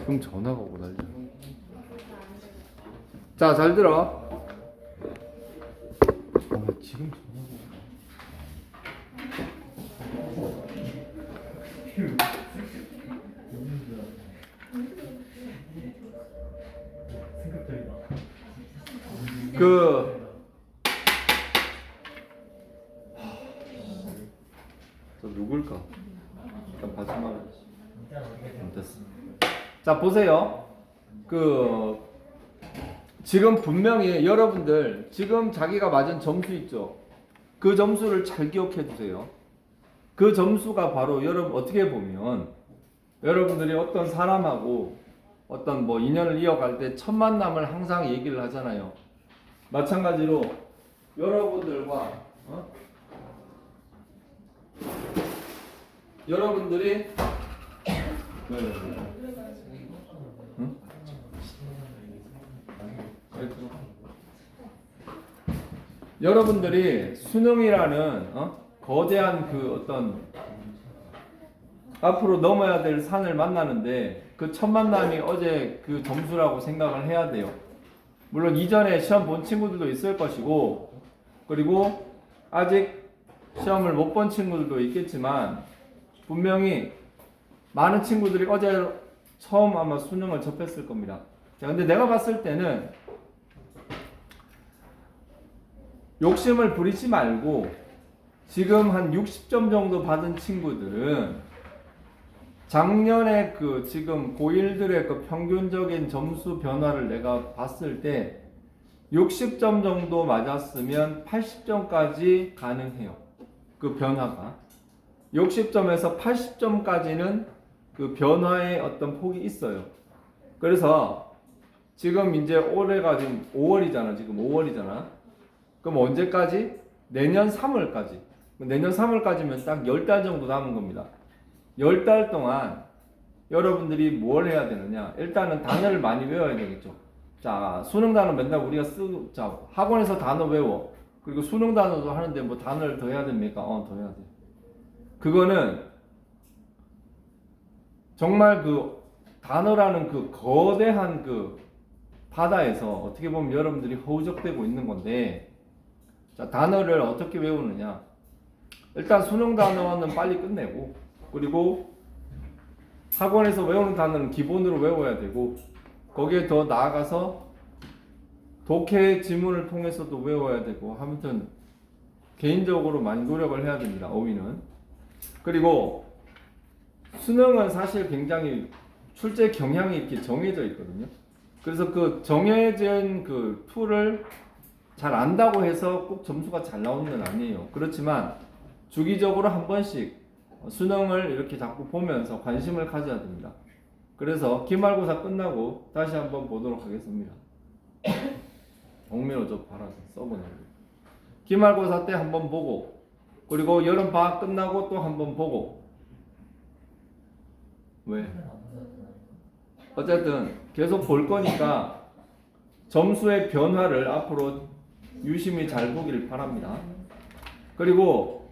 지금 전화가 오고 난리야. 자, 잘 들어. 지금 전화가 저 누굴까? 일단 봐주면 됐어. 자, 보세요. 지금 분명히 여러분들 지금 자기가 맞은 점수 있죠? 그 점수를 잘 기억해 두세요. 그 점수가 바로 여러분 어떻게 보면 여러분들이 어떤 사람하고 어떤 뭐 인연을 이어갈 때 첫 만남을 항상 얘기를 하잖아요. 마찬가지로 여러분들과 여러분들이 응? 여러분들이 수능이라는 거대한 그 어떤 앞으로 넘어야 될 산을 만나는데 그 첫 만남이 어제 그 점수라고 생각을 해야 돼요. 물론 이전에 시험 본 친구들도 있을 것이고 그리고 아직 시험을 못 본 친구들도 있겠지만 분명히 많은 친구들이 어제 처음 아마 수능을 접했을 겁니다. 자, 근데 내가 봤을 때는 욕심을 부리지 말고 지금 한 60점 정도 받은 친구들은 작년에 그 지금 고1들의 그 평균적인 점수 변화를 내가 봤을 때 60점 정도 맞았으면 80점까지 가능해요. 그 변화가. 60점에서 80점까지는 그 변화의 어떤 폭이 있어요. 그래서 지금 이제 올해가 지금 5월이잖아. 지금 5월이잖아. 그럼 언제까지? 내년 3월까지. 내년 3월까지면 딱 10달 정도 남은 겁니다. 10달 동안 여러분들이 뭘 해야 되느냐? 일단은 단어를 많이 외워야 되겠죠. 자, 수능 단어 맨날 우리가 쓰고, 자, 학원에서 단어 외워. 그리고 수능 단어도 하는데 뭐 단어를 더 해야 됩니까? 더 해야 돼. 그거는 정말 그 단어라는 그 거대한 그 바다에서 어떻게 보면 여러분들이 허우적대고 있는 건데, 자, 단어를 어떻게 외우느냐? 일단 수능 단어는 빨리 끝내고, 그리고 학원에서 외우는 단어는 기본으로 외워야 되고 거기에 더 나아가서 독해 지문을 통해서도 외워야 되고 아무튼 개인적으로 많이 노력을 해야 됩니다. 어휘는. 그리고 수능은 사실 굉장히 출제 경향이 이렇게 정해져 있거든요. 그래서 그 정해진 그 툴을 잘 안다고 해서 꼭 점수가 잘 나오는 건 아니에요. 그렇지만 주기적으로 한 번씩 수능을 이렇게 자꾸 보면서 관심을 가져야 됩니다. 그래서 기말고사 끝나고 다시 한번 보도록 하겠습니다. 옥매로 저 봐라 써보는 거. 기말고사 때 한번 보고 그리고 여름방학 끝나고 또 한번 보고. 왜? 어쨌든 계속 볼 거니까 점수의 변화를 앞으로 유심히 잘 보기를 바랍니다. 그리고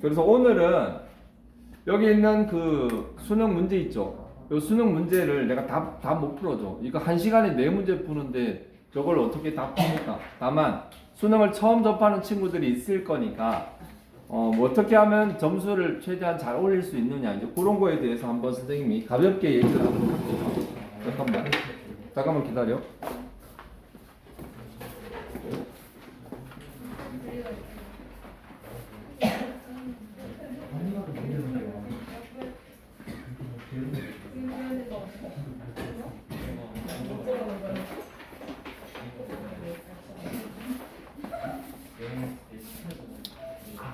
그래서 오늘은 여기 있는 그 수능 문제 있죠. 이 수능 문제를 내가 다 못 풀어줘. 이거 1시간에 4문제 푸는데 저걸 어떻게 다 풉니까? 다만 수능을 처음 접하는 친구들이 있을 거니까 뭐 어떻게 하면 점수를 최대한 잘 올릴 수 있느냐 이제 그런 거에 대해서 한번 선생님이 가볍게 얘기를 하도록 할게요. 잠깐만 기다려.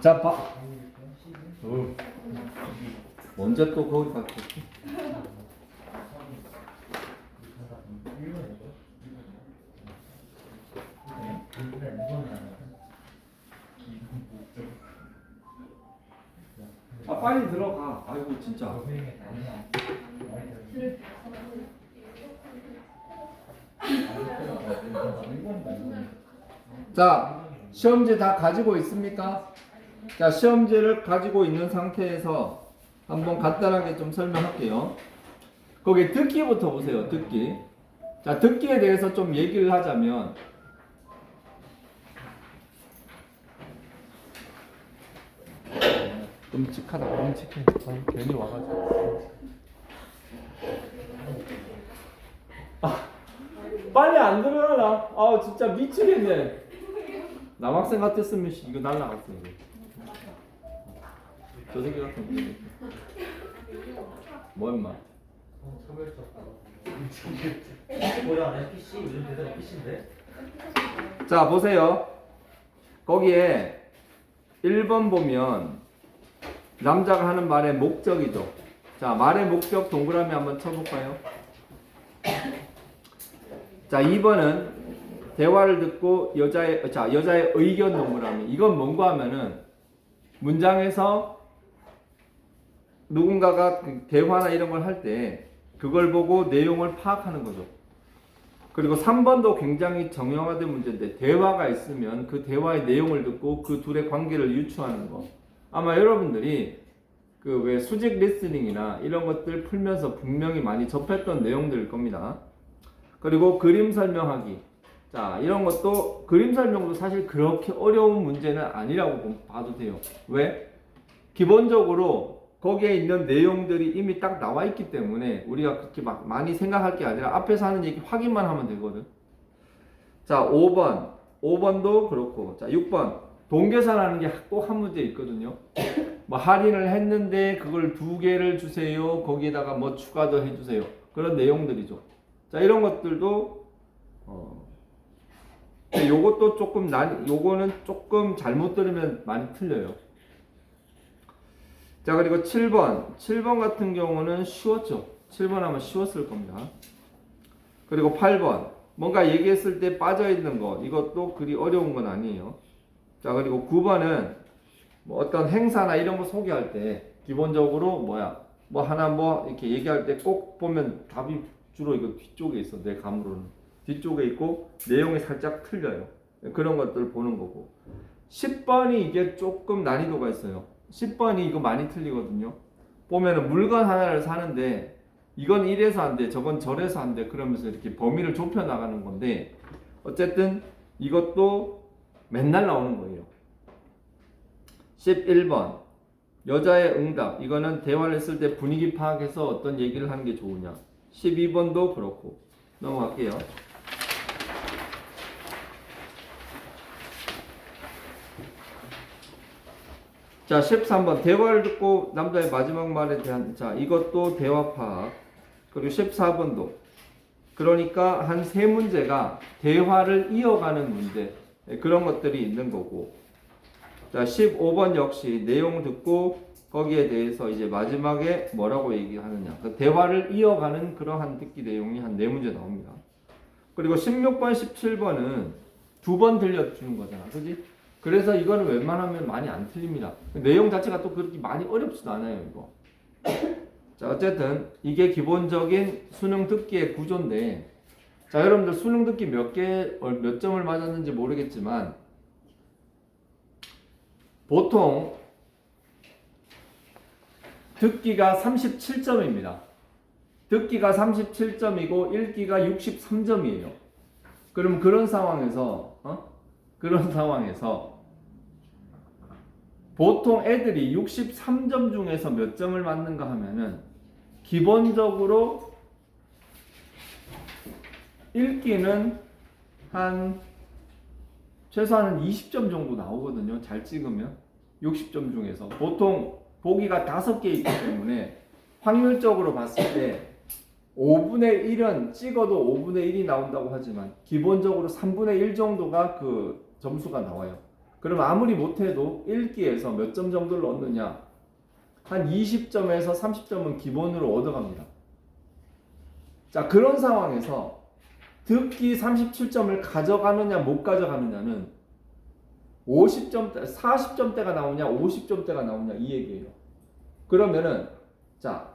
자, 언제 또 거기 갔겠지? 빨리 들어가. 아이고 진짜. 자, 시험지 다 가지고 있습니까? 자, 시험지를 가지고 있는 상태에서 한번 간단하게 좀 설명할게요. 거기 듣기부터 보세요. 듣기. 자, 듣기에 대해서 좀 얘기를 하자면 끔찍하다. 끔찍해. 괜히 와가지고. 빨리 안 들어가나? 아 진짜 미치겠네. 남학생 같았으면 이거 날라갔어. 저 새끼 같은 거. 뭐 임마? 뭐야, 내 PC 요즘 대대로 PC인데? 자 보세요. 거기에 1번 보면 남자가 하는 말의 목적이죠. 자 말의 목적 동그라미 한번 쳐볼까요? 자 2번은 대화를 듣고 여자의 의견 동그라미. 이건 뭔가 하면은 문장에서 누군가가 대화나 이런 걸 할 때 그걸 보고 내용을 파악하는 거죠. 그리고 3번도 굉장히 정형화된 문제인데 대화가 있으면 그 대화의 내용을 듣고 그 둘의 관계를 유추하는 거. 아마 여러분들이 그 왜 수직 리스닝이나 이런 것들 풀면서 분명히 많이 접했던 내용들일 겁니다. 그리고 그림 설명하기. 자, 이런 것도 그림 설명도 사실 그렇게 어려운 문제는 아니라고 봐도 돼요. 왜? 기본적으로 거기에 있는 내용들이 이미 딱 나와 있기 때문에 우리가 그렇게 막 많이 생각할 게 아니라 앞에서 하는 얘기 확인만 하면 되거든. 자, 5번. 5번도 그렇고. 자, 6번. 동계산하는 게 꼭 한 문제 있거든요. 뭐 할인을 했는데 그걸 2개를 주세요. 거기에다가 뭐 추가도 해주세요. 그런 내용들이죠. 자, 이런 것들도 요것도 조금 요거는 조금 잘못 들으면 많이 틀려요. 자, 그리고 7번. 7번 같은 경우는 쉬웠죠. 7번 하면 쉬웠을 겁니다. 그리고 8번. 뭔가 얘기했을 때 빠져있는 거. 이것도 그리 어려운 건 아니에요. 자, 그리고 9번은 뭐 어떤 행사나 이런 거 소개할 때 기본적으로 뭐 하나 뭐 이렇게 얘기할 때 꼭 보면 답이 주로 이거 뒤쪽에 있어. 내 감으로는. 뒤쪽에 있고 내용이 살짝 틀려요. 그런 것들 보는 거고. 10번이 이게 조금 난이도가 있어요. 10번이 이거 많이 틀리거든요. 보면은 물건 하나를 사는데 이건 이래서 안 돼, 저건 저래서 안 돼, 그러면서 이렇게 범위를 좁혀 나가는 건데 어쨌든 이것도 맨날 나오는 거예요. 11번 여자의 응답. 이거는 대화를 했을 때 분위기 파악해서 어떤 얘기를 하는 게 좋으냐. 12번도 그렇고. 넘어갈게요. 자, 13번 대화를 듣고 남자의 마지막 말에 대한, 자, 이것도 대화 파악. 그리고 14번도 그러니까 한 3문제가 대화를 이어가는 문제, 그런 것들이 있는 거고. 자, 15번 역시 내용 듣고 거기에 대해서 이제 마지막에 뭐라고 얘기하느냐, 그 대화를 이어가는 그러한 듣기 내용이 한 4문제 나옵니다. 그리고 16번 17번은 2번 들려주는 거잖아, 그지? 그래서 이거는 웬만하면 많이 안 틀립니다. 내용 자체가 또 그렇게 많이 어렵지도 않아요, 이거. 자, 어쨌든 이게 기본적인 수능 듣기의 구조인데, 자, 여러분들 수능 듣기 몇 점을 맞았는지 모르겠지만 보통 듣기가 37점입니다. 듣기가 37점이고 읽기가 63점이에요. 그럼 그런 상황에서 보통 애들이 63점 중에서 몇 점을 맞는가 하면은 기본적으로 읽기는 한 최소한 20점 정도 나오거든요. 잘 찍으면 60점 중에서 보통 보기가 5개 있기 때문에 확률적으로 봤을 때 5분의 1은 찍어도 5분의 1이 나온다고 하지만 기본적으로 3분의 1 정도가 그 점수가 나와요. 그럼 아무리 못해도 읽기에서 몇 점 정도를 얻느냐, 한 20점에서 30점은 기본으로 얻어갑니다. 자, 그런 상황에서 듣기 37점을 가져가느냐 못 가져가느냐는 50점대, 40점대가 나오냐 50점대가 나오냐 이 얘기예요. 그러면은 자,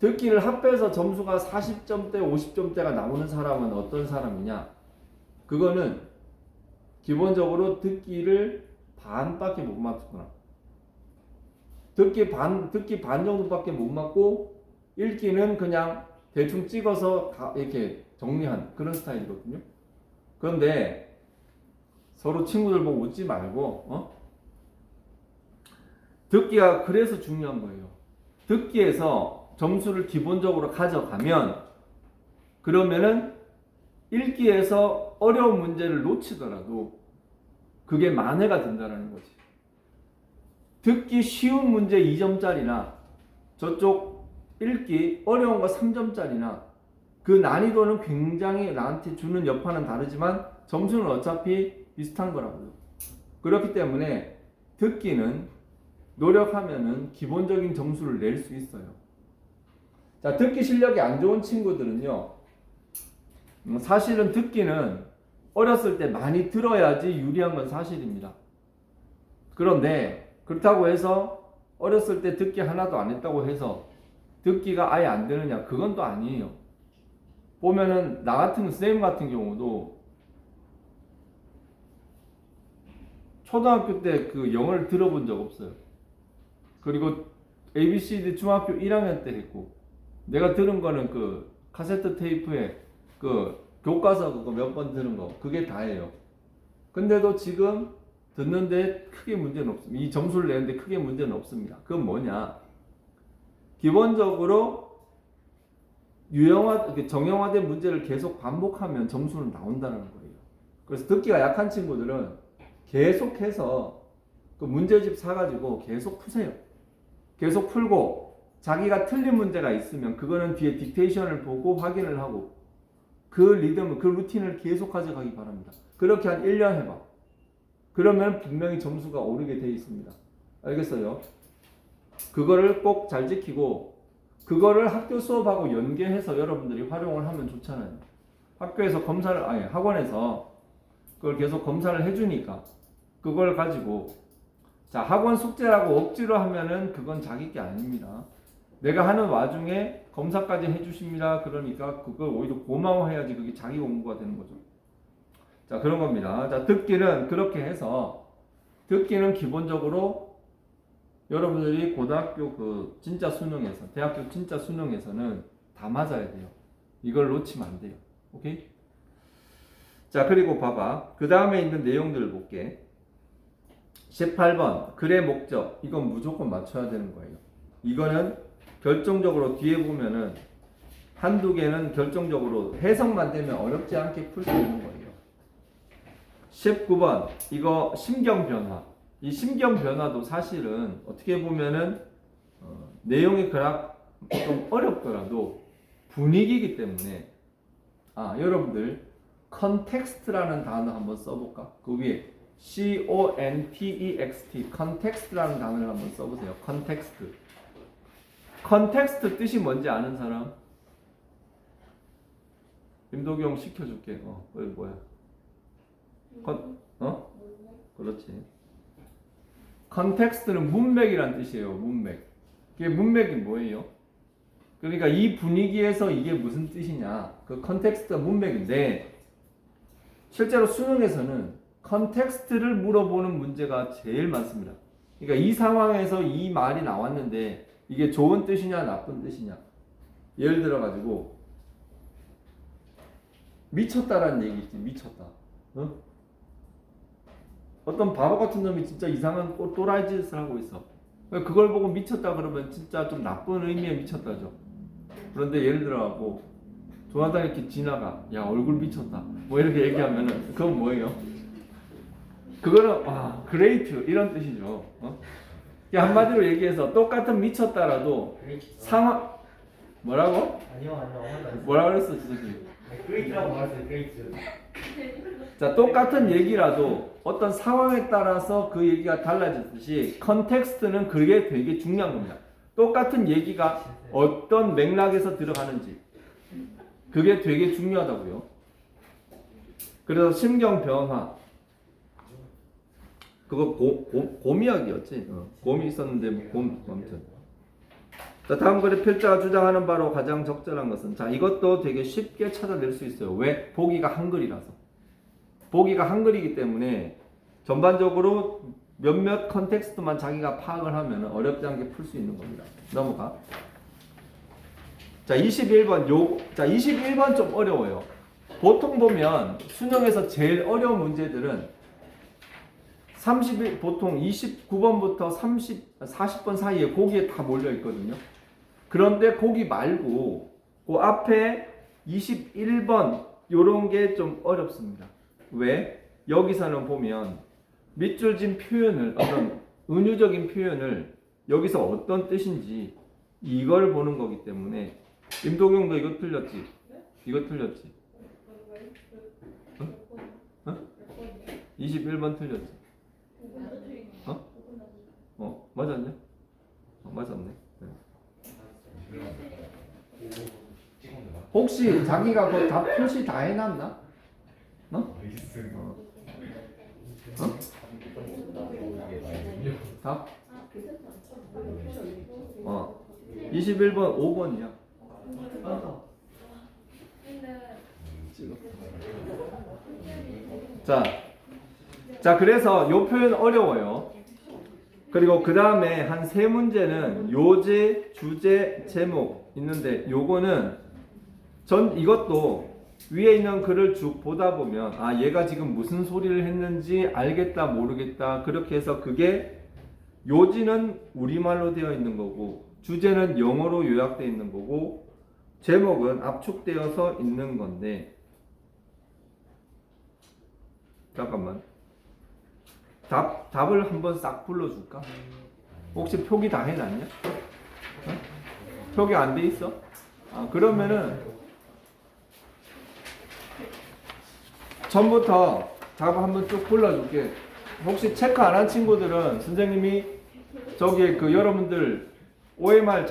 듣기를 합해서 점수가 40점대 50점대가 나오는 사람은 어떤 사람이냐, 그거는 기본적으로 듣기를 반밖에 못 맞거나 듣기 반 정도밖에 못 맞고 읽기는 그냥 대충 찍어서 이렇게 정리한 그런 스타일이거든요. 그런데 서로 친구들 보고 웃지 말고 듣기가 그래서 중요한 거예요. 듣기에서 점수를 기본적으로 가져가면 그러면은 읽기에서 어려운 문제를 놓치더라도 그게 만회가 된다는 거지. 듣기 쉬운 문제 2점짜리나 저쪽 읽기 어려운 거 3점짜리나 그 난이도는 굉장히 나한테 주는 여파는 다르지만 점수는 어차피 비슷한 거라고요. 그렇기 때문에 듣기는 노력하면은 기본적인 점수를 낼 수 있어요. 자, 듣기 실력이 안 좋은 친구들은요, 사실은 듣기는 어렸을 때 많이 들어야지 유리한 건 사실입니다. 그런데 그렇다고 해서 어렸을 때 듣기 하나도 안 했다고 해서 듣기가 아예 안 되느냐? 그건 또 아니에요. 보면은 나 같은 선생님 같은 경우도 초등학교 때 그 영어를 들어본 적 없어요. 그리고 ABCD 중학교 1학년 때 했고, 내가 들은 거는 그 카세트 테이프에 그 교과서 그거 몇 번 들은 거, 그게 다예요. 근데도 지금 듣는데 크게 문제는 없습니다. 이 점수를 내는데 크게 문제는 없습니다. 그건 뭐냐? 기본적으로 정형화된 문제를 계속 반복하면 점수는 나온다는 거예요. 그래서 듣기가 약한 친구들은 계속해서 그 문제집 사가지고 계속 푸세요. 계속 풀고 자기가 틀린 문제가 있으면 그거는 뒤에 딕테이션을 보고 확인을 하고 그 리듬, 그 루틴을 계속 가져가기 바랍니다. 그렇게 한 1년 해봐. 그러면 분명히 점수가 오르게 돼 있습니다. 알겠어요? 그거를 꼭 잘 지키고 그거를 학교 수업하고 연계해서 여러분들이 활용을 하면 좋잖아요. 학교에서 학원에서 그걸 계속 검사를 해주니까 그걸 가지고 자, 학원 숙제라고 억지로 하면은 그건 자기 게 아닙니다. 내가 하는 와중에 검사까지 해주십니다. 그러니까 그걸 오히려 고마워해야지 그게 자기 공부가 되는 거죠. 자, 그런 겁니다. 자, 듣기는 그렇게 해서 듣기는 기본적으로 여러분들이 고등학교 그 진짜 수능에서 대학교 진짜 수능에서는 다 맞아야 돼요. 이걸 놓치면 안 돼요. 오케이? 자, 그리고 봐봐. 그 다음에 있는 내용들을 볼게. 18번 글의 목적. 이건 무조건 맞춰야 되는 거예요. 이거는 결정적으로 뒤에 보면은 한두 개는 결정적으로 해석만 되면 어렵지 않게 풀 수 있는 거예요. 19번 이거 심경 변화. 이 심경 변화도 사실은 어떻게 보면은 내용이 그닥 좀 어렵더라도 분위기이기 때문에 여러분들 컨텍스트라는 단어 한번 써볼까? 그 위에 CONTEXT 컨텍스트라는 단어를 한번 써보세요. 컨텍스트. 컨텍스트 뜻이 뭔지 아는 사람? 임도경 시켜줄게. 뭐야? 그렇지. 컨텍스트는 문맥이란 뜻이에요. 문맥. 이게 문맥이 뭐예요? 그러니까 이 분위기에서 이게 무슨 뜻이냐? 그 컨텍스트가 문맥인데 실제로 수능에서는 컨텍스트를 물어보는 문제가 제일 많습니다. 그러니까 이 상황에서 이 말이 나왔는데 이게 좋은 뜻이냐 나쁜 뜻이냐. 예를 들어 가지고 미쳤다라는 얘기 있지. 미쳤다. 어떤 바보 같은 놈이 진짜 이상한 또라이 짓을 하고 있어. 그걸 보고 미쳤다 그러면 진짜 좀 나쁜 의미의 미쳤다죠. 그런데 예를 들어가고 조나단 이렇게 지나가. 야, 얼굴 미쳤다. 뭐 이렇게 얘기하면은 그건 뭐예요? 그거는 그레이트 이런 뜻이죠. 한마디로 얘기해서 똑같은 미쳤다라도 상황 뭐라고? 아니요. 뭐라 그랬어, 지석이? 그레이트라고 말했어요. 그레이트. 자, 똑같은 얘기라도 어떤 상황에 따라서 그 얘기가 달라졌듯이 컨텍스트는 그게 되게 중요한 겁니다. 똑같은 얘기가 어떤 맥락에서 들어가는지 그게 되게 중요하다고요. 그래서 심경 변화 그거 곰이야기였지. 곰이 있었는데 아무튼. 자, 다음 글의 필자가 주장하는 바로 가장 적절한 것은 자, 이것도 되게 쉽게 찾아낼 수 있어요. 왜? 보기가 한글이라서. 보기가 한글이기 때문에 전반적으로 몇몇 컨텍스트만 자기가 파악을 하면 어렵지 않게 풀 수 있는 겁니다. 넘어가. 자, 21번 자, 21번 좀 어려워요. 보통 보면 수능에서 제일 어려운 문제들은 보통 29번부터 40번 사이에 거기에 다 몰려 있거든요. 그런데 거기 말고 그 앞에 21번 요런 게 좀 어렵습니다. 왜? 여기서는 보면 밑줄 진 표현을 어떤 은유적인 표현을 여기서 어떤 뜻인지 이걸 보는 거기 때문에 임동용도 이거 틀렸지? 이거 틀렸지? 어? 어? 21번 틀렸지? 맞았냐? 맞았네. 네. 혹시 자기가 그 답 표시 다 해놨나? 답? 21번 5번이야. 자, 그래서 요 표현 어려워요. 그리고 그 다음에 한 세 문제는 요제, 주제, 제목 있는데 요거는 이것도 위에 있는 글을 쭉 보다 보면 아 얘가 지금 무슨 소리를 했는지 알겠다 모르겠다 그렇게 해서 그게 요지는 우리말로 되어 있는 거고 주제는 영어로 요약되어 있는 거고 제목은 압축되어서 있는 건데 잠깐만 답을 한번 싹 불러줄까? 혹시 표기 다 해놨냐? 표기 안 돼 있어? 그러면은 전부터 답 한번 쭉 불러줄게. 혹시 체크 안 한 친구들은 선생님이 저기에 그 여러분들 OMR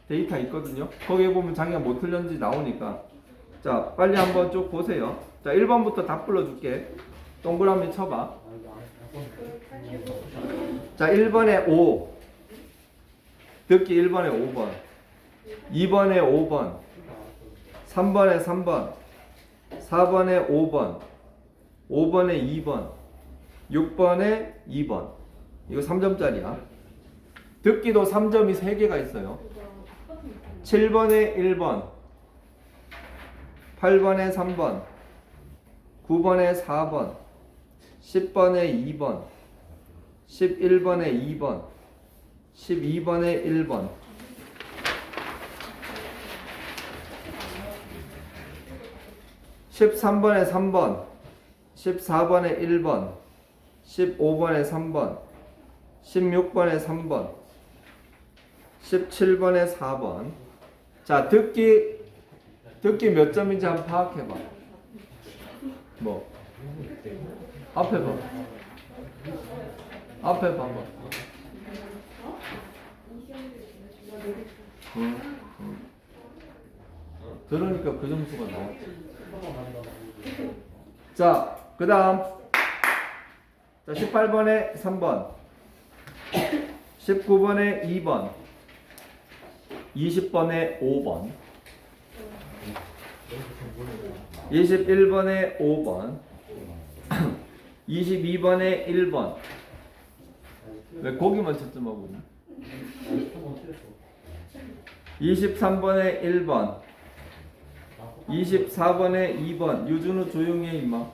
데이터 있거든요. 거기에 보면 자기가 뭐 틀렸는지 나오니까 자 빨리 한번 쭉 보세요. 자 1번부터 답 불러줄게. 동그라미 쳐봐. 자 1번에 5 듣기 1번에 5번 2번에 5번 3번에 3번 4번에 5번 5번에 2번 6번에 2번 이거 3점짜리야. 듣기도 3점이 3개가 있어요. 7번에 1번 8번에 3번 9번에 4번 10번에 2번 11번에 2번 12번에 1번 13번에 3번 14번에 1번 15번에 3번 16번에 3번 17번에 4번 자 듣기 몇 점인지 한번 파악해봐. 뭐 앞에 봐. 앞에 봐봐. 들으니까 그 점수가 나왔지. 자, 그 다음. 자, 18번에 3번. 19번에 2번. 20번에 5번. 21번에 5번. 22번에 1번. 왜 거기만 채점하고 있나? 23번에 1번. 24번에 2번. 유준우 조용히 해 임마.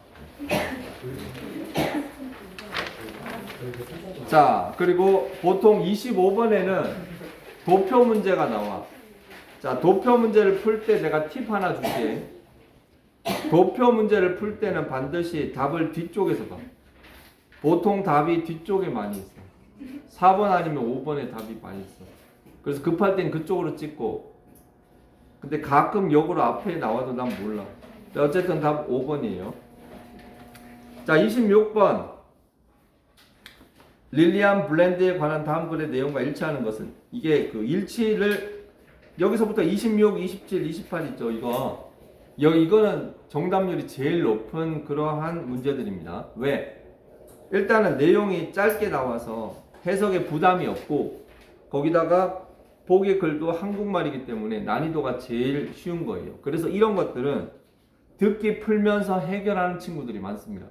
자, 그리고 보통 25번에는 도표 문제가 나와. 자, 도표 문제를 풀 때 내가 팁 하나 줄게. 도표 문제를 풀 때는 반드시 답을 뒤쪽에서 봐. 보통 답이 뒤쪽에 많이 있어. 4번 아니면 5번에 답이 많이 있어. 그래서 급할 땐 그쪽으로 찍고 근데 가끔 역으로 앞에 나와도 난 몰라. 어쨌든 답 5번이에요. 자, 26번. 릴리안 블렌드에 관한 다음 글의 내용과 일치하는 것은 이게 그 일치를 여기서부터 26, 27, 28 있죠. 이거는 정답률이 제일 높은 그러한 문제들입니다. 왜? 일단은 내용이 짧게 나와서 해석에 부담이 없고 거기다가 보기 글도 한국말이기 때문에 난이도가 제일 쉬운 거예요. 그래서 이런 것들은 듣기 풀면서 해결하는 친구들이 많습니다.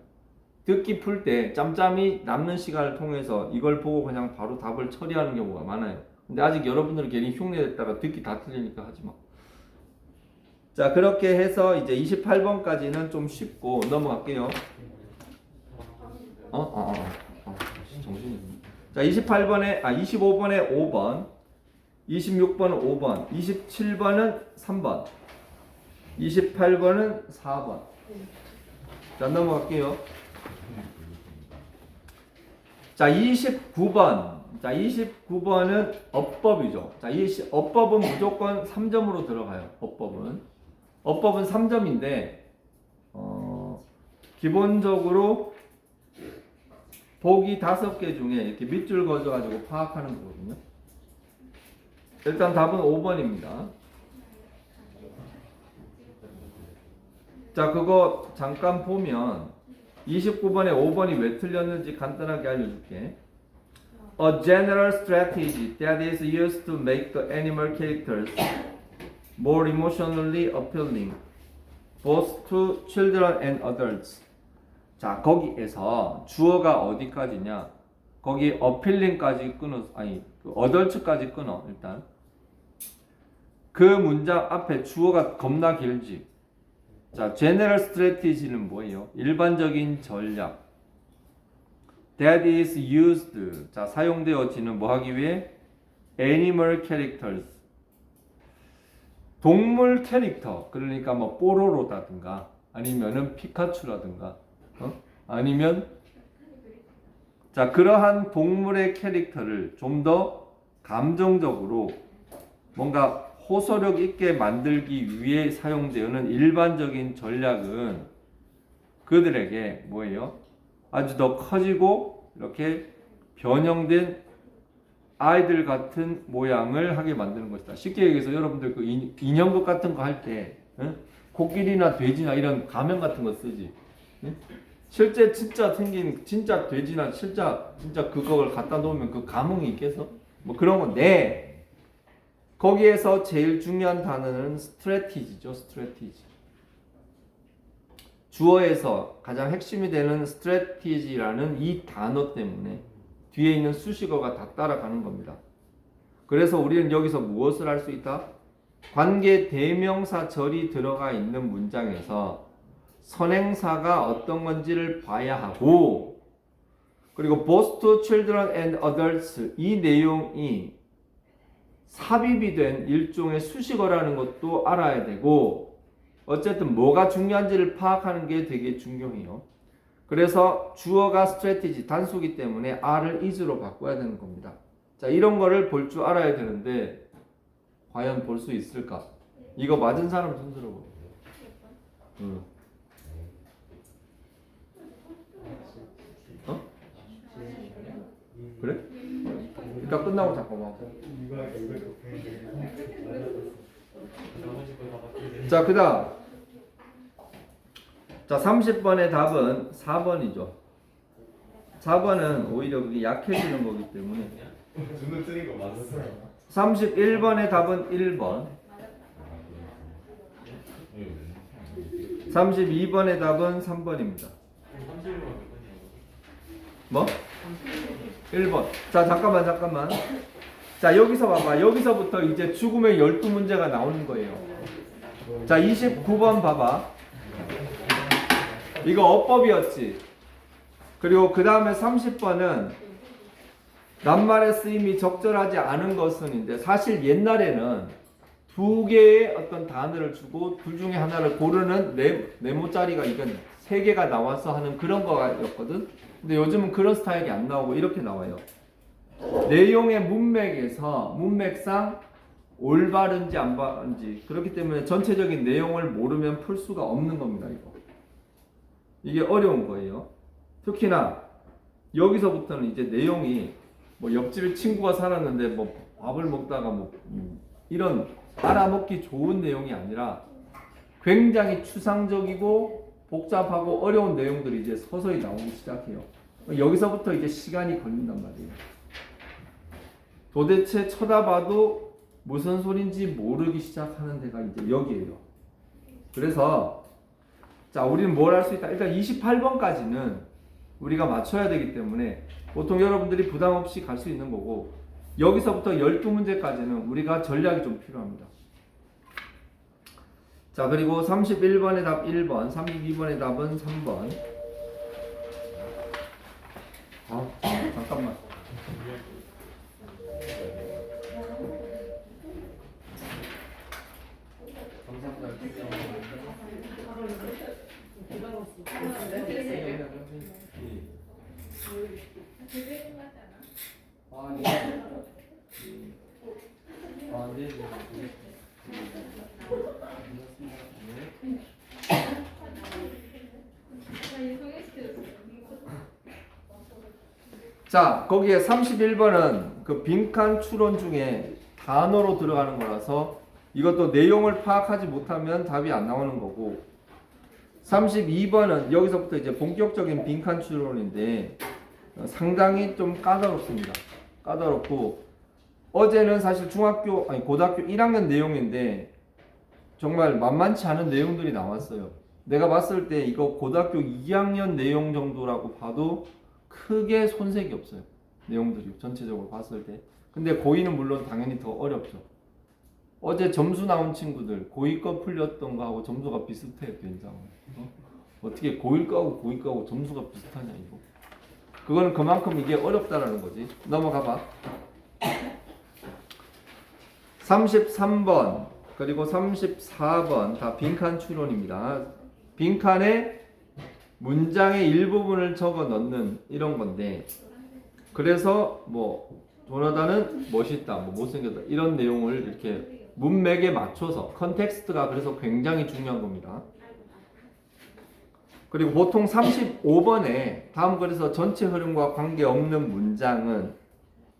듣기 풀 때 짬짬이 남는 시간을 통해서 이걸 보고 그냥 바로 답을 처리하는 경우가 많아요. 근데 아직 여러분들은 괜히 흉내냈다가 듣기 다 틀리니까 하지 마. 자, 그렇게 해서 이제 28번까지는 좀 쉽고 넘어갈게요. 정신이. 자, 25번에 5번, 26번은 5번, 27번은 3번, 28번은 4번. 자, 넘어갈게요. 자, 29번. 자, 29번은 어법이죠. 자, 어법은 무조건 3점으로 들어가요. 어법은 3점인데, 기본적으로 보기 5개 중에 이렇게 밑줄 그어가지고 파악하는 거거든요. 일단 답은 5번입니다. 자, 그거 잠깐 보면 29번에 5번이 왜 틀렸는지 간단하게 알려줄게. A general strategy that is used to make the animal characters more emotionally appealing, both to children and adults. 자, 거기에서 주어가 어디까지냐? 거기 appealing까지 끊어, adults까지 끊어 일단. 그 문장 앞에 주어가 겁나 길지. 자, general strategy는 뭐예요? 일반적인 전략. That is used. 자, 사용되어지는 뭐 하기 위해? Animal characters. 동물 캐릭터. 그러니까 뭐 뽀로로라든가 아니면은 피카츄라든가 아니면 자, 그러한 동물의 캐릭터를 좀 더 감정적으로 뭔가 호소력 있게 만들기 위해 사용되는 일반적인 전략은 그들에게 뭐예요? 아주 더 커지고 이렇게 변형된 아이들 같은 모양을 하게 만드는 것이다. 쉽게 얘기해서 여러분들 그 인형극 같은 거 할 때 코끼리나 돼지나 이런 가면 같은 거 쓰지. 실제 진짜 생긴 진짜 돼지나 진짜 그걸 갖다 놓으면 그 감흥이 있겠어? 뭐 그런 건데 거기에서 제일 중요한 단어는 스트래티지죠. 스트래티지. 주어에서 가장 핵심이 되는 스트래티지라는 이 단어 때문에 뒤에 있는 수식어가 다 따라가는 겁니다. 그래서 우리는 여기서 무엇을 할 수 있다? 관계 대명사절이 들어가 있는 문장에서 선행사가 어떤 건지를 봐야 하고, 그리고 both to children and adults 이 내용이 삽입이 된 일종의 수식어라는 것도 알아야 되고, 어쨌든 뭐가 중요한지를 파악하는 게 되게 중요해요. 그래서 주어가 strategy 단수기 때문에 R을 is로 바꿔야 되는 겁니다. 자, 이런 거를 볼 줄 알아야 되는데 과연 볼 수 있을까? 이거 맞은 사람 손 들어보세요. 그래? 이따 끝나고 잠깐만. 자, 그다음. 자, 30번의 답은 4번이죠. 4번은 오히려 그게 약해지는 거기 때문에. 31번의 답은 1번. 32번의 답은 3번입니다. 뭐? 1번. 자, 잠깐만. 자, 여기서 봐봐. 여기서부터 이제 죽음의 12문제가 나오는 거예요. 자, 29번 봐봐. 이거 어법이었지. 그리고 그 다음에 30번은 낱말의 쓰임이 적절하지 않은 것은인데, 사실 옛날에는 두 개의 어떤 단어를 주고 둘 중에 하나를 고르는 네모짜리가 이건 세 개가 나와서 하는 그런 거였거든. 근데 요즘은 그런 스타일이 안 나오고 이렇게 나와요. 내용의 문맥상 올바른지 안 바른지, 그렇기 때문에 전체적인 내용을 모르면 풀 수가 없는 겁니다. 이게 어려운 거예요. 특히나 여기서부터는 이제 내용이 뭐 옆집에 친구가 살았는데 뭐 밥을 먹다가 뭐 이런 알아먹기 좋은 내용이 아니라 굉장히 추상적이고 복잡하고 어려운 내용들이 이제 서서히 나오기 시작해요. 여기서부터 이제 시간이 걸린단 말이에요. 도대체 쳐다봐도 무슨 소린지 모르기 시작하는 데가 이제 여기에요. 그래서 자, 우리는 뭘 할 수 있다? 일단 28번까지는 우리가 맞춰야 되기 때문에 보통 여러분들이 부담 없이 갈 수 있는 거고, 여기서부터 12문제까지는 우리가 전략이 좀 필요합니다. 자, 그리고 31번의 답 1번, 32번의 답은 3번. 잠깐만. 자, 거기에 31번은 그 빈칸 추론 중에 단어로 들어가는 거라서 이것도 내용을 파악하지 못하면 답이 안 나오는 거고, 32번은 여기서부터 이제 본격적인 빈칸 추론인데 상당히 좀 까다롭습니다. 까다롭고, 어제는 사실 고등학교 1학년 내용인데 정말 만만치 않은 내용들이 나왔어요. 내가 봤을 때 이거 고등학교 2학년 내용 정도라고 봐도 크게 손색이 없어요. 내용들이 전체적으로 봤을 때. 근데 고2는 물론 당연히 더 어렵죠. 어제 점수 나온 친구들 고2 거 풀렸던 거하고 점수가 비슷해요. 굉장히. 어떻게 고1 거하고 고2 거하고 점수가 비슷하냐 이거. 그거는 그만큼 이게 어렵다라는 거지. 넘어가 봐. 33번 그리고 34번 다 빈칸 추론입니다. 빈칸에 문장의 일부분을 적어 넣는 이런 건데, 그래서 뭐 조나단은 멋있다, 뭐 못생겼다 이런 내용을 이렇게 문맥에 맞춰서, 컨텍스트가 그래서 굉장히 중요한 겁니다. 그리고 보통 35번에 다음 글에서 전체 흐름과 관계없는 문장은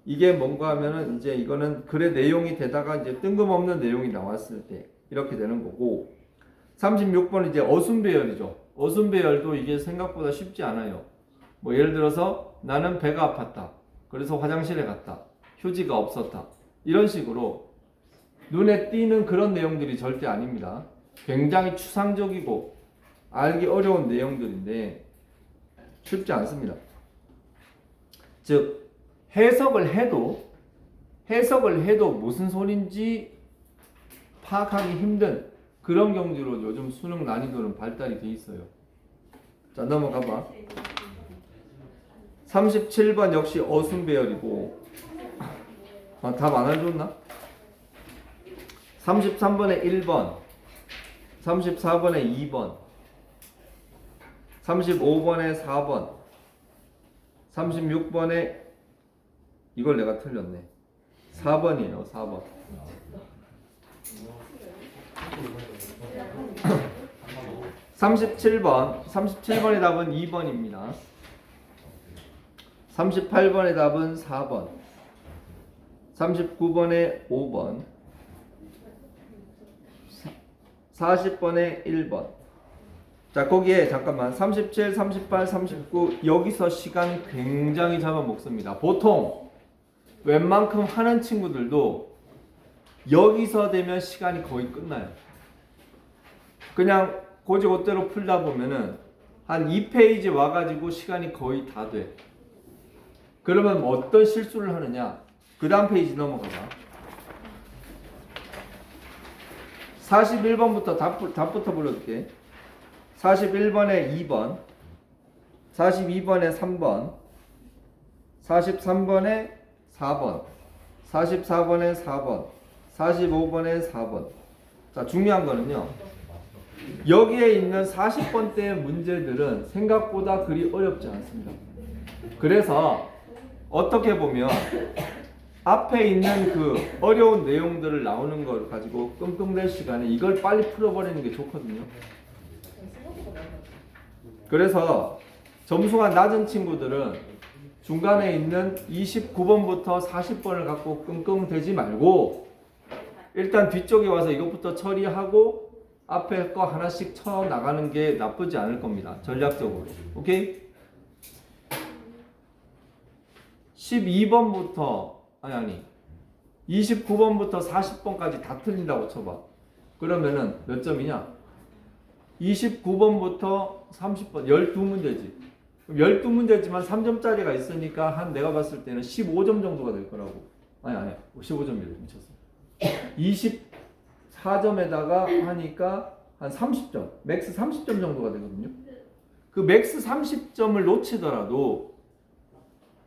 이게 뭔가 하면은 이제 이거는 글의 내용이 되다가 이제 뜬금없는 내용이 나왔을 때 이렇게 되는 거고, 36번은 이제 어순배열이죠. 어순배열도 이게 생각보다 쉽지 않아요. 뭐 예를 들어서 나는 배가 아팠다. 그래서 화장실에 갔다. 휴지가 없었다. 이런 식으로 눈에 띄는 그런 내용들이 절대 아닙니다. 굉장히 추상적이고 알기 어려운 내용들인데 쉽지 않습니다. 즉 해석을 해도 무슨 소린지 파악하기 힘든 그런 경지로 요즘 수능 난이도는 발달이 돼 있어요. 자, 넘어가 봐. 37번 역시 어순배열이고, 답 안 알려줬나? 33번에 1번, 34번에 2번, 35번에 4번, 36번에 이걸 내가 틀렸네. 4번이에요. 4번. 37번의 답은 2번입니다. 38번의 답은 4번. 39번에 5번. 40번에 1번. 자, 거기에 잠깐만 37, 38, 39 여기서 시간 굉장히 잡아먹습니다. 보통 웬만큼 하는 친구들도 여기서 되면 시간이 거의 끝나요. 그냥 고지고대로 풀다 보면은 한 2페이지 와가지고 시간이 거의 다 돼. 그러면 어떤 실수를 하느냐? 그 다음 페이지 넘어가봐. 41번부터 답부터 불러줄게. 41번에 2번, 42번에 3번, 43번에 4번, 44번에 4번, 45번에 4번. 자, 중요한 거는요, 여기에 있는 40번대의 문제들은 생각보다 그리 어렵지 않습니다. 그래서 어떻게 보면 앞에 있는 그 어려운 내용들을 나오는 걸 가지고 끙끙댈 시간에 이걸 빨리 풀어버리는 게 좋거든요. 그래서 점수가 낮은 친구들은 중간에 있는 29번부터 40번을 갖고 끙끙대지 말고 일단 뒤쪽에 와서 이것부터 처리하고 앞에 거 하나씩 쳐 나가는 게 나쁘지 않을 겁니다. 전략적으로. 오케이? 12번부터 아니 29번부터 40번까지 다 틀린다고 쳐봐. 그러면은 몇 점이냐? 29번부터 30번 12문제지. 12문제지만 3점짜리가 있으니까 한 내가 봤을 때는 15점 정도가 될 거라고. 아니 15점이래. 미쳤어. 24점에다가 하니까 한 30점, 맥스 30점 정도가 되거든요. 그 맥스 30점을 놓치더라도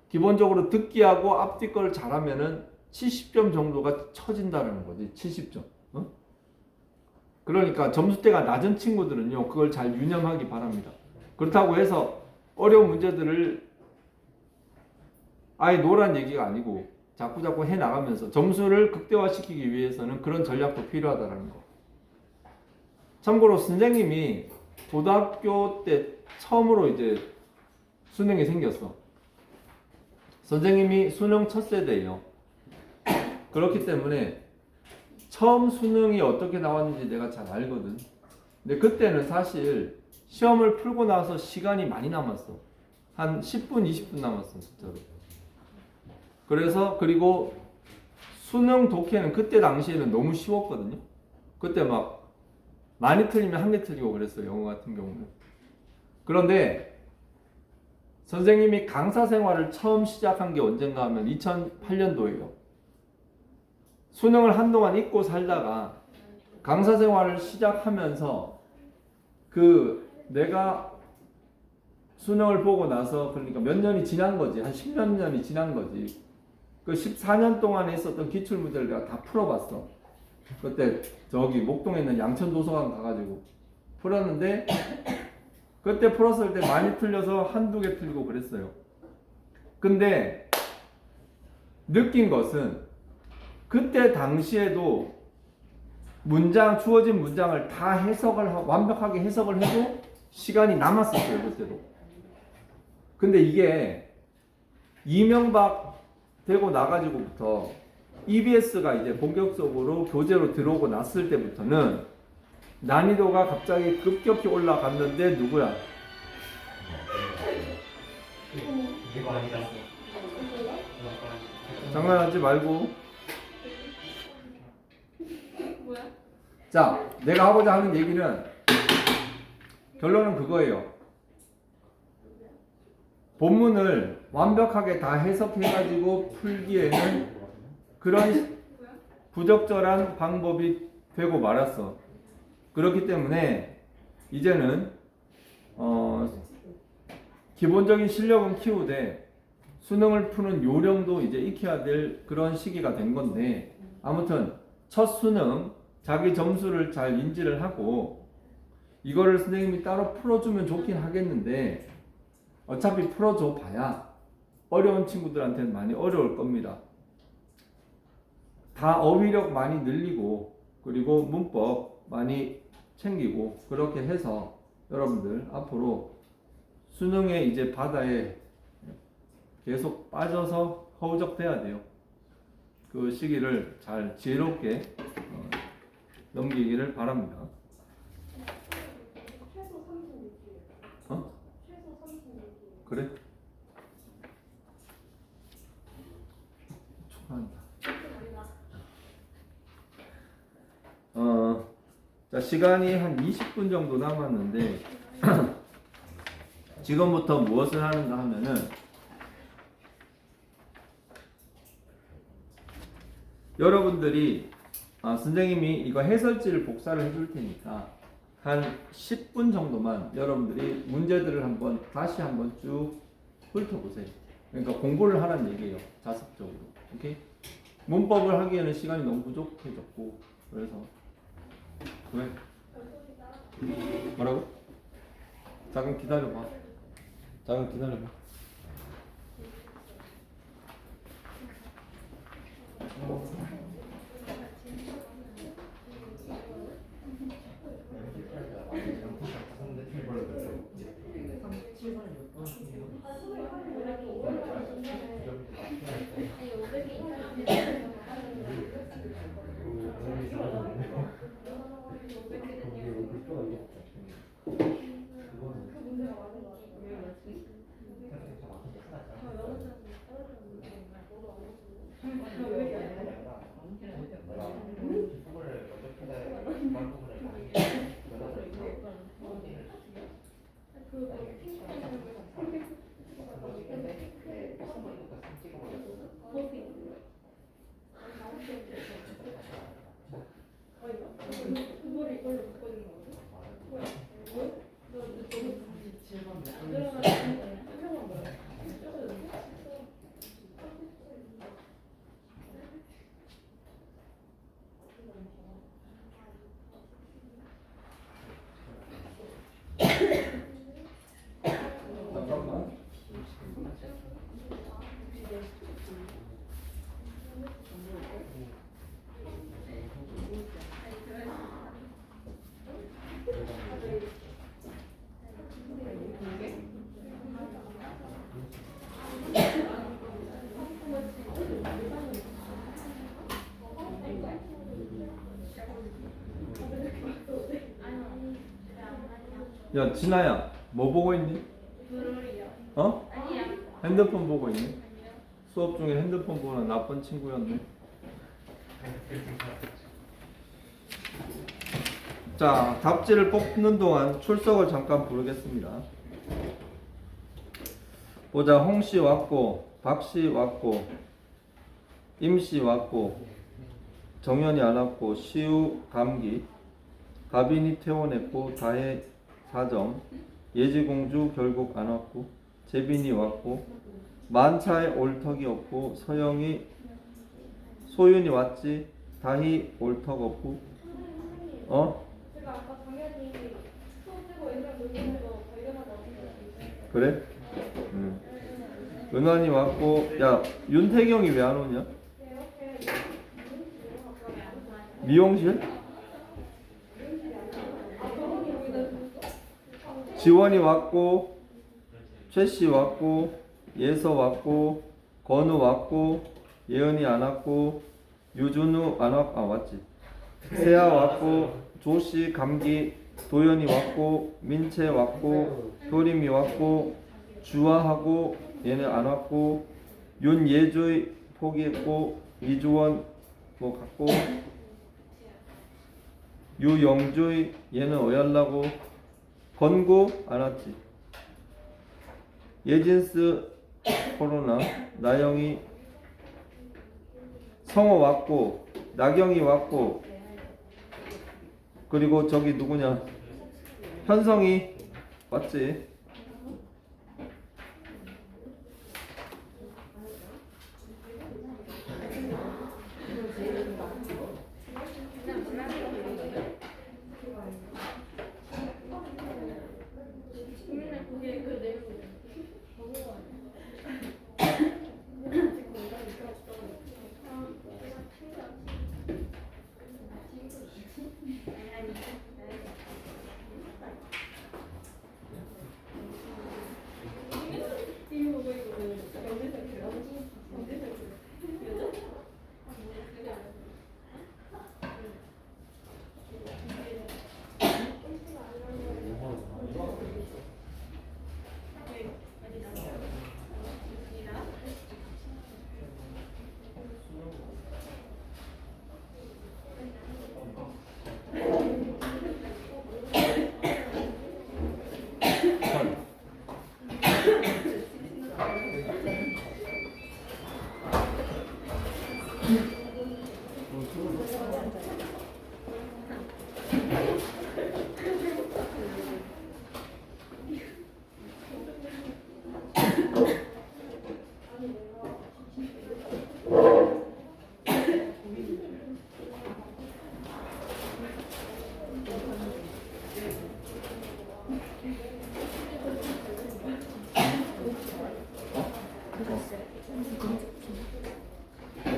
기본적으로 듣기하고 앞뒤 걸 잘하면은 70점 정도가 쳐진다는 거지. 70점. 어? 그러니까 점수대가 낮은 친구들은요, 그걸 잘 유념하기 바랍니다. 그렇다고 해서 어려운 문제들을 아예 노란 얘기가 아니고 자꾸자꾸 해 나가면서 점수를 극대화시키기 위해서는 그런 전략도 필요하다는 거. 참고로 선생님이 고등학교 때 처음으로 이제 수능이 생겼어. 선생님이 수능 첫 세대예요. 그렇기 때문에 처음 수능이 어떻게 나왔는지 내가 잘 알거든. 근데 그때는 사실 시험을 풀고 나서 시간이 많이 남았어. 한 10분, 20분 남았어, 진짜로. 그래서 그리고 수능 독해는 그때 당시에는 너무 쉬웠거든요. 그때 막 많이 틀리면 한 개 틀리고 그랬어요, 영어 같은 경우는. 그런데 선생님이 강사 생활을 처음 시작한 게 언젠가 하면 2008년도예요. 수능을 한동안 잊고 살다가 강사 생활을 시작하면서 그 내가 수능을 보고 나서 그러니까 몇 년이 지난 거지. 한 10몇 년이 지난 거지. 그 14년 동안에 있었던 기출문제를 내가 다 풀어봤어. 그때 저기 목동에 있는 양천도서관 가가지고 풀었는데 그때 풀었을 때 많이 틀려서 한두 개 틀리고 그랬어요. 근데 느낀 것은 그때 당시에도 문장, 주어진 문장을 다 완벽하게 해석을 해도 시간이 남았었어요, 그때도. 근데 이게 이명박 되고 나가지고부터 EBS가 이제 본격적으로 교재로 들어오고 났을 때부터는 난이도가 갑자기 급격히 올라갔는데 누구야? 이거 아니다. 장난하지 말고. 뭐야? 자, 내가 하고자 하는 얘기는 결론은 그거예요. 본문을 완벽하게 다 해석해가지고 풀기에는 그런 부적절한 방법이 되고 말았어. 그렇기 때문에 이제는 기본적인 실력은 키우되 수능을 푸는 요령도 이제 익혀야 될 그런 시기가 된 건데, 아무튼 첫 수능 자기 점수를 잘 인지를 하고 이거를 선생님이 따로 풀어주면 좋긴 하겠는데 어차피 풀어줘 봐야 어려운 친구들한테는 많이 어려울 겁니다. 다 어휘력 많이 늘리고 그리고 문법 많이 챙기고 그렇게 해서 여러분들 앞으로 수능의 이제 바다에 계속 빠져서 허우적대야 돼요. 그 시기를 잘 지혜롭게 넘기기를 바랍니다. 최소 36개월. 어? 최소 36개월. 그래? 축하한다. 자, 시간이 한 20분 정도 남았는데 지금부터 무엇을 하는가 하면은 여러분들이 선생님이 이거 해설지를 복사를 해줄 테니까 한 10분 정도만 여러분들이 문제들을 다시 한번 쭉 훑어보세요. 그러니까 공부를 하라는 얘기예요. 자습적으로. 오케이? 문법을 하기에는 시간이 너무 부족해졌고 그래서 왜? 뭐라고? 잠깐 기다려봐. 잠깐 기다려봐. 야 진아야 뭐 보고 있니? 물이요. 어? 아니야. 핸드폰 보고 있니? 아니요. 수업 중에 핸드폰 보는 나쁜 친구였네. 자, 답지를 뽑는 동안 출석을 잠깐 부르겠습니다. 보자, 홍씨 왔고, 박씨 왔고, 임씨 왔고, 정연이 안 왔고, 시우 감기, 가빈이 퇴원했고, 다혜 4점, 예지공주 결국 안 왔고, 재빈이 왔고, 만차에 올턱이 없고, 서영이, 소윤이 왔지, 다희 올턱 없고, 어? 제가 아까 당연히 수업 빼고 애들 놀면서 발견하고 왔는데. 그래? 응. 은환이 왔고, 야, 윤태경이 왜 안 오냐? 이렇게 미용실? 지원이 왔고, 최씨 왔고, 예서 왔고, 건우 왔고, 예은이 안 왔고, 유준우 안 왔, 아, 왔지. 세아 왔고, 조씨 감기, 도연이 왔고, 민채 왔고, 효림이 왔고, 주아하고, 얘는 안 왔고, 윤예주이 포기했고, 이주원 뭐 갔고, 유영주이 얘는 어열라고, 건구 안 왔지. 예진스 코로나, 나영이, 성호 왔고, 나경이 왔고, 그리고 저기 누구냐? 현성이 왔지. 국민의 그게 그 내용.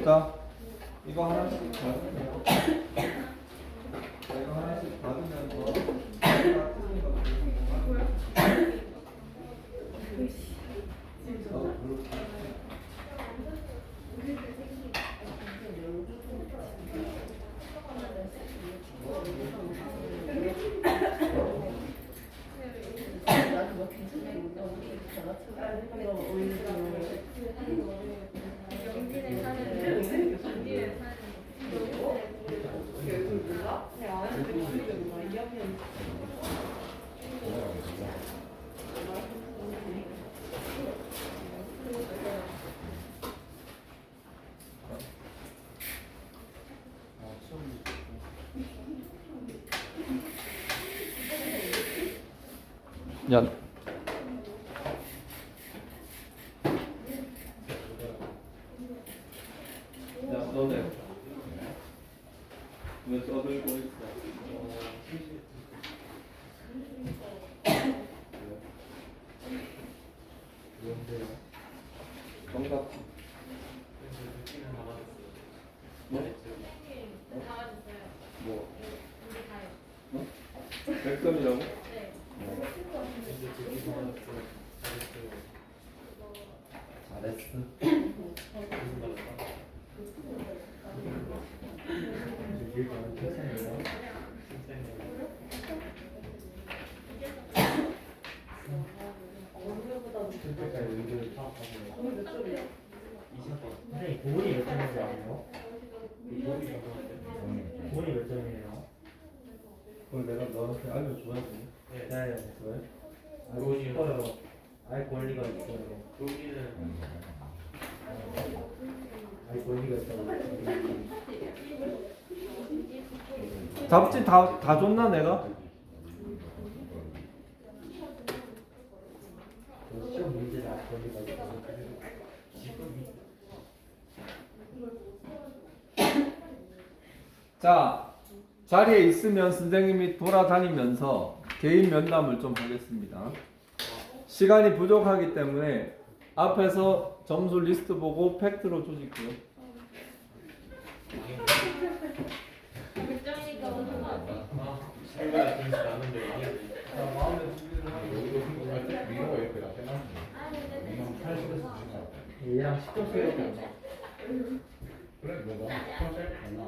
자, 이거 하나씩 받으면 이거 하나씩 받으면서 영진에 사는 영진에 사는 야, 너네 왜 써들고 있어? 정답. 뭐? 다 맞았어요. 뭐? 우리 다요. 어? 100점이라고? 네. 잘했어. 저한테 알려줘야지. 네, 왜? 알고 돈이요. 싶어요. 알 권리가 있어요. 여기는 알 권리가 있다고. 잡지 다 줬나 내가? 저 시험 문제는 알 권리가 있다고. 자, 자리에 있으면 선생님이 돌아다니면서 개인 면담을 좀 하겠습니다. 시간이 부족하기 때문에 앞에서 점수 리스트 보고 팩트로 조직해요. 결정이니까 오는 거 아니야? 생각이 들지 않는데 마음의 준비를 하고 얘랑 10점 수요밖에 안 나.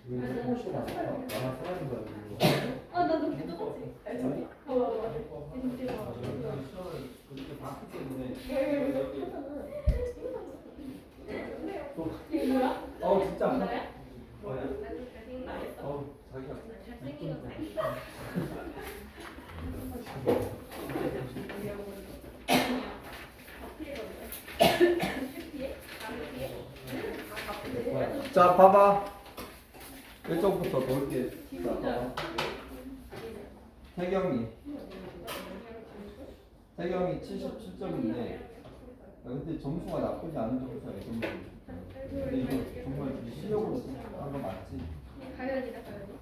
왜 소모시가 안 나와? 나만 사라진 거야. 아, 나도 그렇게 똑같이. 알지? 진짜. 나야? 자기가. 잘생긴 거 자, 봐봐. 이쪽부터 볼게. 자, 봐봐. 태경이 77점인데, 근데 점수가 나쁘지 않은 점수야, 이 정도. 근데 이거 정말 실력으로 한 거 맞지? 가연이다, 가연이.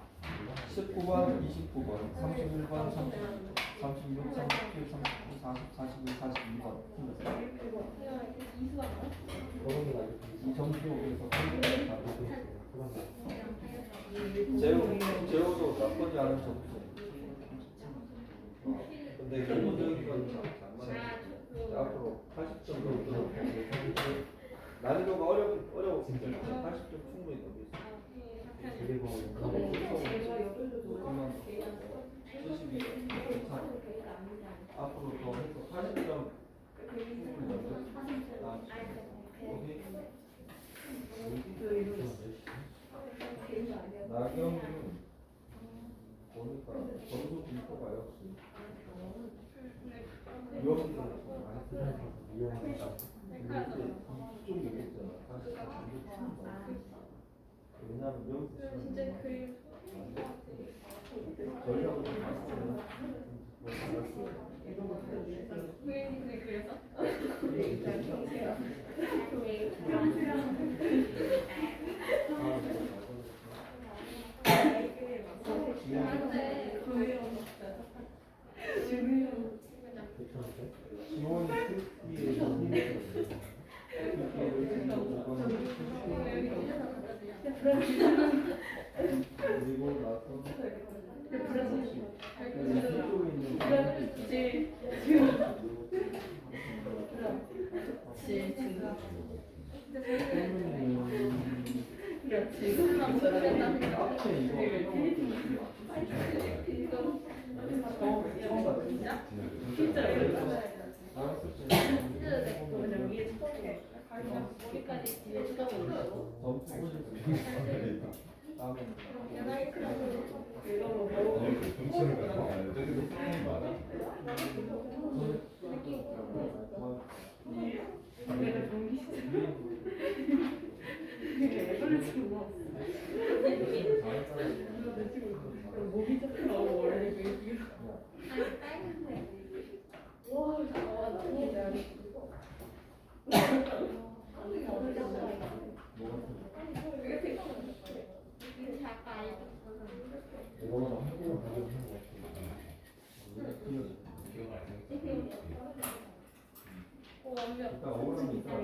19번, 29번, 31번, 36, 37, 39, 40, 41, 42번. 이수가 이 점수에서 제호도 나쁘지 않은 점수. 근데 기본적인 건 앞으로 80점 정도. 난이도가 어려워. 80점 충분히 넘길 수 있어. 그리고 앞으로 더 해서 80점 충분히 넘길 수 있어. 나경은 보니까 점수 분포가 역시 여기서 많이 쓰는 이용하니까. 이쪽 얘기했잖아. 다시 왜냐면 여기서 진짜 그림 저희하고 좀 비슷해요. 그림이 그려서? 지원이 특기에 그리고 나서 뒤쪽에 있는 앞에 이거 처음 봤지? 여기까지 뒤에 쳐다보고 일단 어울림이 있다가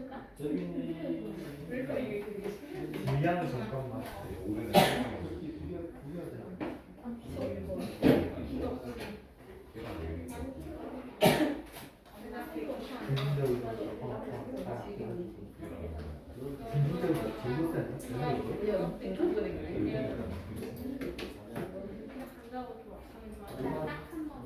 해줄까? 물량을 잠깐만. 간다고 좋아. 딱한 번.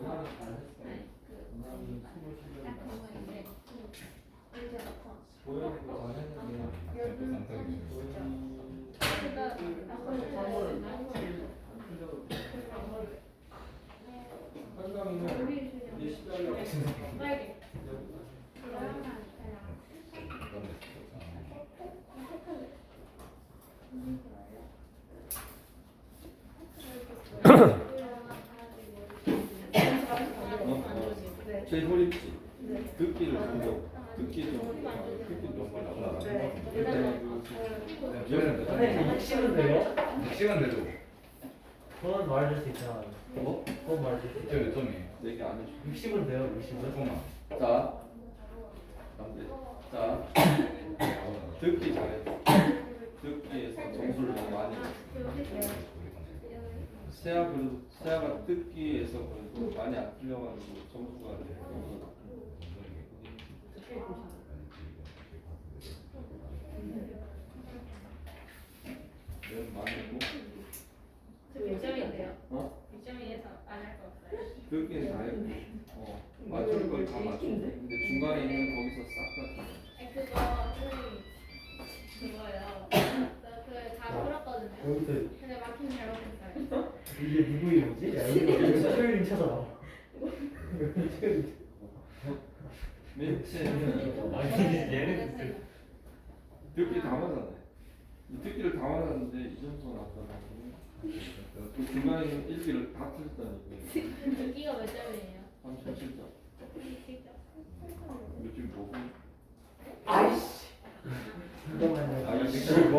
제일 어렵지. 듣기를 보고 듣기 좀 나오나. 선생님 60은 돼요? 시간 내도 그건 말해줄 수 있잖아요. 뭐? 그건 말해줄 수 이제 있잖아요. 몇 점이에요? 내게 안 해줘. 60은 돼요? 60은? 조금만. 자, 자, 듣기 잘해. 듣기에서 점수를 너무 많이. 세아가 듣기에서 그래도 많이 안 틀려가지고 점수가 너무 높고. 많이고. 몇 점인데요? 어? 6점이에서 안 할 거 없어요. 듣기는 다 했고. 맞출 걸 다 맞추고. 근데 중간에 있는 거기서 싹 다. 그거 그거요. 그다 풀었거든요. 여기서 근데 마킹 잘못했어요. 이게 누구 이름이지? 야, 여기 최유림 찾아봐. 맨체 아니 얘는 듣기 다 맞았네. 이 듣기를 다 맞았는데 이 점수가 나왔더라고. 그 중간에 있는 읽기를 다 틀렸다니까. 듣기가 몇 점이에요? 37점. 요즘 뭐고? 아이씨. 잠깐만요. 아, 이거 뭐?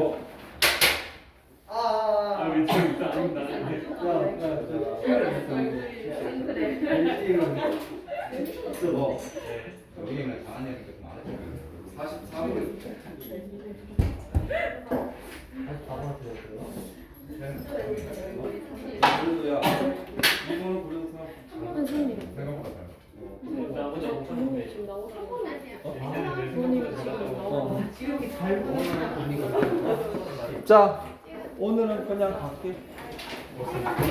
아. 미치고 있다. 저 시간을 그 뭐? 여기는 잘하는 애들 좀 많았죠. 43분. 다시 가봐주세요. 그래도 야, 이거는 그래도 생각. 생각보다 잘. 나 혼자 못 봤는데. 이렇게 잘 보는 자, 오늘은 그냥 갈게.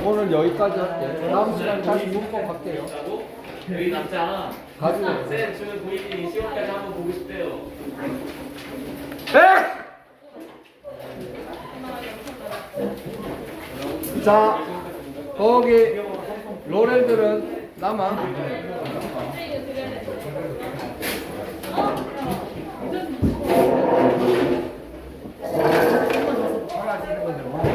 오늘 여기까지 할게. 다음 시간에 다시 문법 갈게요. 여기 남자. 가지고. 쌤, 저는 고객님이 10월까지 한번 보고 싶대요. 자, 거기 로렐들은 남아.